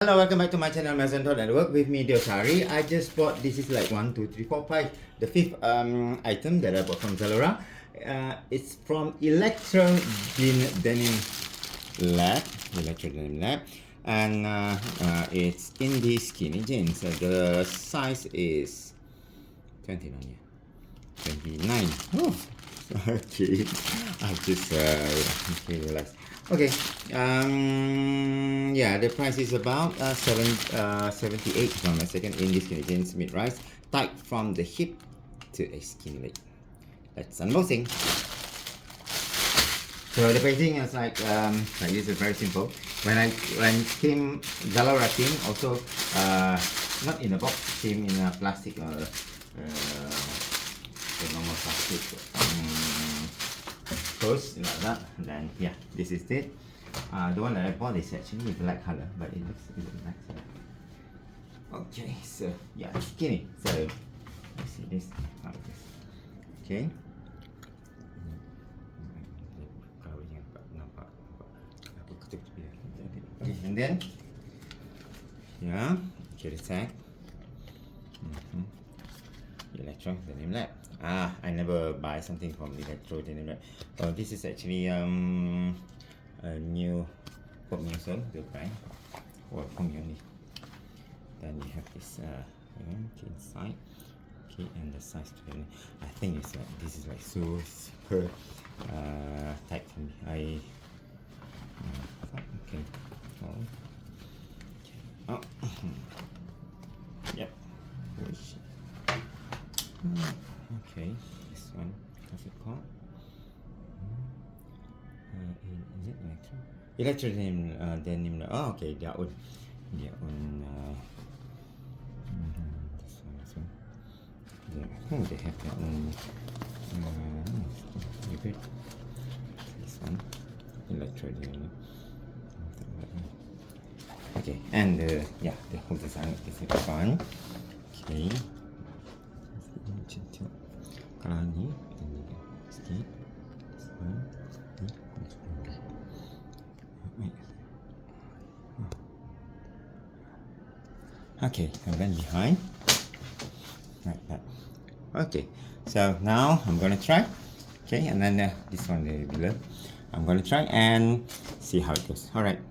Hello, welcome back to my channel Maison Dor Network with me DiorShaari. I just bought, this is like 1, 2, 3, 4, 5, the fifth item that I bought from Zalora. It's from Electro Denim Lab, and it's in the skinny jeans. The size is 29. Oh, okay. I just realized. Okay. Yeah, the price is about 78 if I'm not mistaken in this skinny jeans mid-rise, tight from the hip to a skinny leg. Let's unboxing. So the packaging is like this is very simple. When came Zalora came also not in a box, came in a plastic or the normal plastic close like that. And then yeah, this is it. The one that I bought is actually black color, but it looks black color. Okay, so yeah, skinny. So let's see this like this. Okay. Okay, and then yeah, okay, the tag. Electro Denim Lab. I never buy something from Electro Denim Lab. This is actually a new Maison Dor brand. Or only. Then you have this inside. Okay, and the size together. I think it's like this is like so super tight for me. Okay. Oh. Yep. Okay, this one, what's it called? Is it Electro Denim. Oh, okay, their own. This one as well. Yeah, I think they have their own. This one, Electro Denim. Okay, and yeah, the whole design is fun. Okay. Kalau ni sikit. Okay, and then behind like that. Okay, so now I'm gonna try. Okay, and then this one below, I'm gonna try and see how it goes. All right.